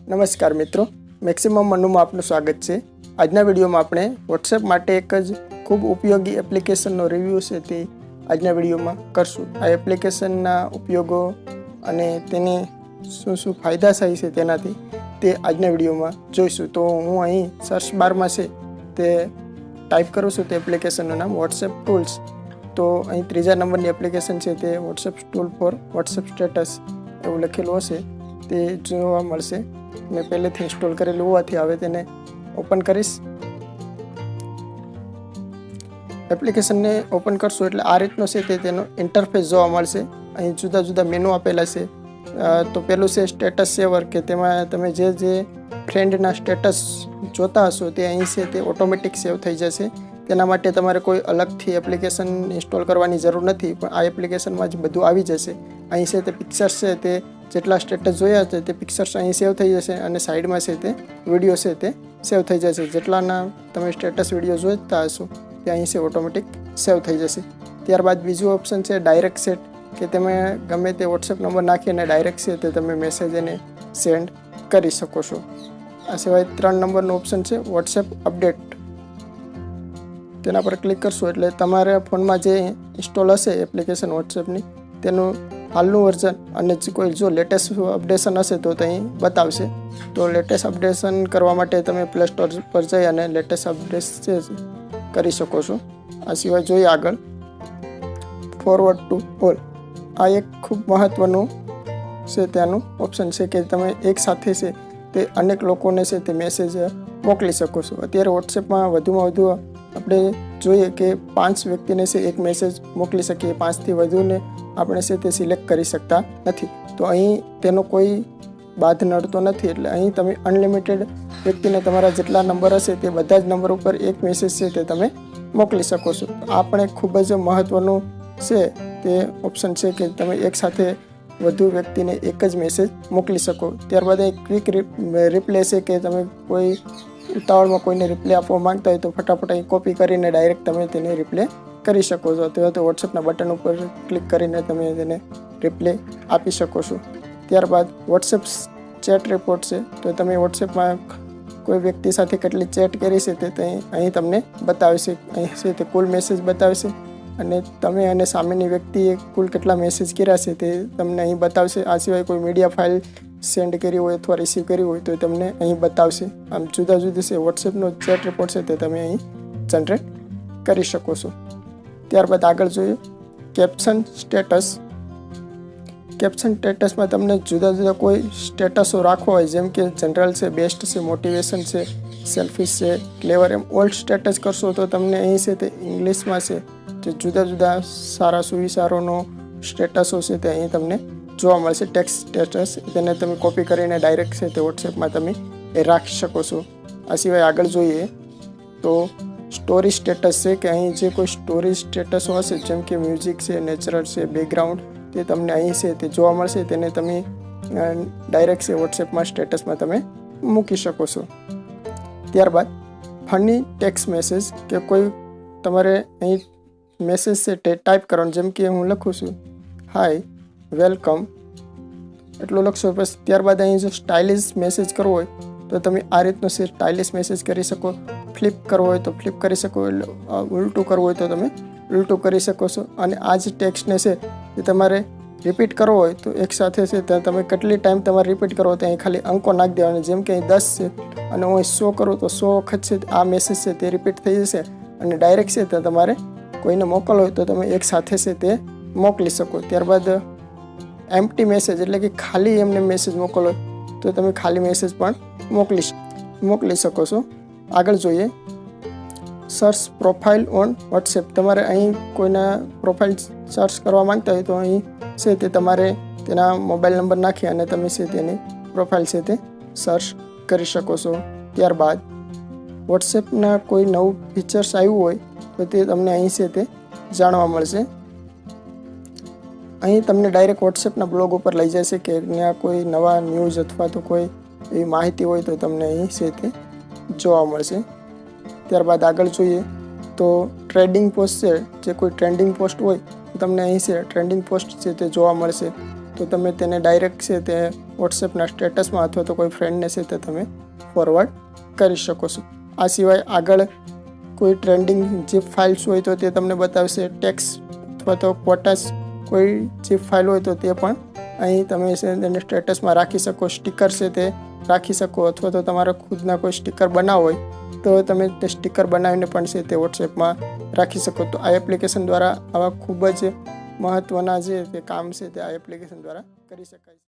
નમસ્કાર મિત્રો, મેક્સિમમ મનુમાં આપનું સ્વાગત છે। આજના વિડીયોમાં આપણે વોટ્સએપ માટે એક જ ખૂબ ઉપયોગી એપ્લિકેશનનો રિવ્યૂ છે તે આજના વિડીયોમાં કરશું। આ એપ્લિકેશનના ઉપયોગો અને તેની શું ફાયદા થાય છે તેનાથી તે આજના વિડીયોમાં જોઈશું। તો હું અહીં સર્ચ બારમાં છે તે ટાઈપ કરું છું તે એપ્લિકેશનનું નામ વોટ્સએપ ટૂલ્સ। તો અહીં ત્રીજા નંબરની એપ્લિકેશન છે તે WhatsApp tool for WhatsApp status એવું લખેલું હશે તે જોવા મળશે। મેં પહેલેથી ઇન્સ્ટોલ કરેલું હોવાથી હવે તેને ઓપન કરીશ। એપ્લિકેશનને ઓપન કરશું એટલે આ રીતનો છે તે તેનો ઇન્ટરફેસ જોવા મળશે। અહીં જુદા જુદા મેનુ આપેલા છે। તો પહેલું છે સ્ટેટસ સેવર કે તેમાં તમે જે ફ્રેન્ડના સ્ટેટસ જોતા હશો તે અહીં છે તે ઓટોમેટિક સેવ થઈ જશે। તેના માટે તમારે કોઈ અલગથી એપ્લિકેશન ઇન્સ્ટોલ કરવાની જરૂર નથી, પણ આ એપ્લિકેશનમાં જ બધું આવી જશે। અહીં છે તે પિક્ચર્સ છે તે જેટલા સ્ટેટસ જોયા છે તે પિક્ચર્સ અહીં સેવ થઈ જશે અને સાઈડમાં છે તે વિડીયો છે તે સેવ થઈ જશે। જેટલાના તમે સ્ટેટસ વિડીયો જોતા હશો તે અહીં છે ઓટોમેટિક સેવ થઈ જશે। ત્યારબાદ બીજું ઓપ્શન છે ડાયરેક્ટ સેટ કે તમે ગમે તે વોટ્સએપ નંબર નાખીને ડાયરેક્ટ છે તે તમે મેસેજ એને સેન્ડ કરી શકો છો। આ સિવાય 3 નંબરનો ઓપ્શન છે વોટ્સએપ અપડેટ। તેના પર ક્લિક કરશો એટલે તમારા ફોનમાં જે ઇન્સ્ટોલ હશે એપ્લિકેશન વોટ્સએપની તેનું હાલનું વર્ઝન અને કોઈ જો લેટેસ્ટ અપડેશન હશે તો અહીં બતાવશે। તો લેટેસ્ટ અપડેશન કરવા માટે તમે પ્લે સ્ટોર પર જઈ અને લેટેસ્ટ અપડેટ કરી શકો છો। આ સિવાય જોઈએ આગળ ફોરવર્ડ ટુ ઓલ। આ એક ખૂબ મહત્ત્વનું છે ત્યાંનું ઓપ્શન છે કે તમે એક સાથે છે તે અનેક લોકોને છે તે મેસેજ મોકલી શકો છો। અત્યારે વોટ્સએપમાં વધુમાં વધુ આપણે જોઈએ કે 5 વ્યક્તિને છે એક મેસેજ મોકલી શકીએ, 5થી વધુને આપણે છે તે સિલેક્ટ કરી શકતા નથી। તો અહીં તેનો કોઈ બાધ નડતો નથી, એટલે અહીં તમે અનલિમિટેડ વ્યક્તિને તમારા જેટલા નંબર હશે તે બધા જ નંબર ઉપર એક મેસેજ છે તે તમે મોકલી શકો છો। આ પણ એક ખૂબ જ મહત્ત્વનું છે તે ઓપ્શન છે કે તમે એકસાથે વધુ વ્યક્તિને એક જ મેસેજ મોકલી શકો। ત્યારબાદ એક ક્વિક રિપ્લે છે કે તમે કોઈ ઉતાવળમાં કોઈને રિપ્લે આપવા માંગતા હોય તો ફટાફટ અહીં કોપી કરીને ડાયરેક્ટ તમે તેને રિપ્લે કરી શકો છો। અથવા તો વોટ્સએપના બટન ઉપર ક્લિક કરીને તમે તેને રિપ્લે આપી શકો છો। ત્યારબાદ વોટ્સએપ ચેટ રિપોર્ટ છે, તો તમે વોટ્સએપમાં કોઈ વ્યક્તિ સાથે કેટલી ચેટ કરી છે તે અહીં તમને બતાવશે। અહીં છે તે કુલ મેસેજ બતાવશે અને તમે અને સામેની વ્યક્તિએ કુલ કેટલા મેસેજ કર્યા છે તે તમને અહીં બતાવશે। આ સિવાય કોઈ મીડિયા ફાઇલ સેન્ડ કરી હોય અથવા રિસીવ કરી હોય તો તમને અહીં બતાવશે। આમ જુદા જુદા છે વોટ્સએપનો ચેટ રિપોર્ટ છે તે તમે અહીં જનરેટ કરી શકો છો। ત્યારબાદ આગળ જોઈએ કેપ્શન સ્ટેટસ। કેપ્શન સ્ટેટસમાં તમને જુદા જુદા કોઈ સ્ટેટસો રાખવા હોય, જેમ કે જનરલ છે, બેસ્ટ છે, મોટિવેશન છે, સેલ્ફિશ છે, ક્લેવર, એમ ઓલ સ્ટેટસ કરશો તો તમને અહીં છે તે ઇંગ્લિશમાં છે જે જુદા જુદા સારા સુવિચારોનો સ્ટેટસો છે તે અહીં તમને જોવા મળશે। ટેક્સ્ટ સ્ટેટસ તેને તમે કોપી કરીને ડાયરેક્ટ છે તે વોટ્સએપમાં તમે એ રાખી શકો છો। આ સિવાય આગળ જોઈએ તો સ્ટોરી સ્ટેટસ છે કે અહીં જે કોઈ સ્ટોરી સ્ટેટસો હશે જેમ કે મ્યુઝિક છે, નેચરલ છે, બેકગ્રાઉન્ડ તે તમને અહીં છે તે જોવા મળશે। તેને તમે ડાયરેક્ટ છે વોટ્સએપમાં સ્ટેટસમાં તમે મૂકી શકો છો। ત્યારબાદ ફની ટેક્સ્ટ મેસેજ કે કોઈ તમારે અહીં મેસેજ છે તે ટાઈપ કરવાનો, જેમ કે હું લખું છું હાય વેલકમ એટલું લખશો। બસ ત્યારબાદ અહીં જો સ્ટાઇલિશ મેસેજ કરવો હોય તો તમે આ રીતનો છે સ્ટાઇલિશ મેસેજ કરી શકો। ફ્લિપ કરવો હોય તો ફ્લિપ કરી શકો, એટલે ઉલટું કરવું હોય તો તમે ઉલટું કરી શકો છો। અને આ જ ટેક્સ્ટને છે એ તમારે રિપીટ કરવો હોય તો એકસાથે છે તો તમે કેટલી ટાઈમ તમારે રિપીટ કરવો તો અહીં ખાલી અંકો નાખી દેવાનો, જેમ કે અહીં 10 છે અને હું 100 કરું તો 100 વખત છે આ મેસેજ છે તે રિપીટ થઈ જશે અને ડાયરેક્ટ છે તો તમારે કોઈને મોકલવો હોય તો તમે એકસાથે છે તે મોકલી શકો। ત્યારબાદ એમ્પ્ટી મેસેજ એટલે કે ખાલી એમને મેસેજ મોકલો તો તમે ખાલી મેસેજ પણ મોકલી શકો છો। આગળ જોઈએ સર્ચ પ્રોફાઇલ ઓન વોટ્સએપ। તમારે અહીં કોઈના પ્રોફાઇલ સર્ચ કરવા માંગતા હોય તો અહીં છે તે તમારે તેના મોબાઈલ નંબર નાખી અને તમે છે તેની પ્રોફાઇલ છે તે સર્ચ કરી શકો છો। ત્યારબાદ વોટ્સએપના કોઈ નવું ફીચર્સ આવ્યું હોય તો તે તમને અહીં છે તે જાણવા મળશે। અહીં તમને ડાયરેક્ટ વોટ્સએપના બ્લોગ ઉપર લઈ જશે કે ત્યાં કોઈ નવા ન્યૂઝ અથવા તો કોઈ એવી માહિતી હોય તો તમને અહીં છે તે જોવા મળશે। ત્યારબાદ આગળ જોઈએ તો ટ્રેન્ડિંગ પોસ્ટ છે, જે કોઈ ટ્રેન્ડિંગ પોસ્ટ હોય તો તમને અહીં છે ટ્રેન્ડિંગ પોસ્ટ છે તે જોવા મળશે। તો તમે તેને ડાયરેક્ટ છે તે વોટ્સએપના સ્ટેટસમાં અથવા તો કોઈ ફ્રેન્ડને છે તે તમે ફોરવર્ડ કરી શકો છો. આ સિવાય આગળ કોઈ ટ્રેન્ડિંગ જીપ ફાઇલ્સ હોય તો તે તમને બતાવશે. ટેક્સ અથવા તો ક્વોટાસ કોઈ જીપ ફાઇલ હોય તો તે પણ અહીં તમે છે તેને સ્ટેટસમાં રાખી શકો. સ્ટીકર છે તે રાખી શકો અથવા તો તમારા ખુદના કોઈ સ્ટીકર બનાવો હોય તો તમે તે સ્ટીકર બનાવીને પણ છે તે વોટ્સએપમાં રાખી શકો. તો આ એપ્લિકેશન દ્વારા આવા ખૂબ જ મહત્ત્વના જે તે કામ છે તે આ એપ્લિકેશન દ્વારા કરી શકાય છે.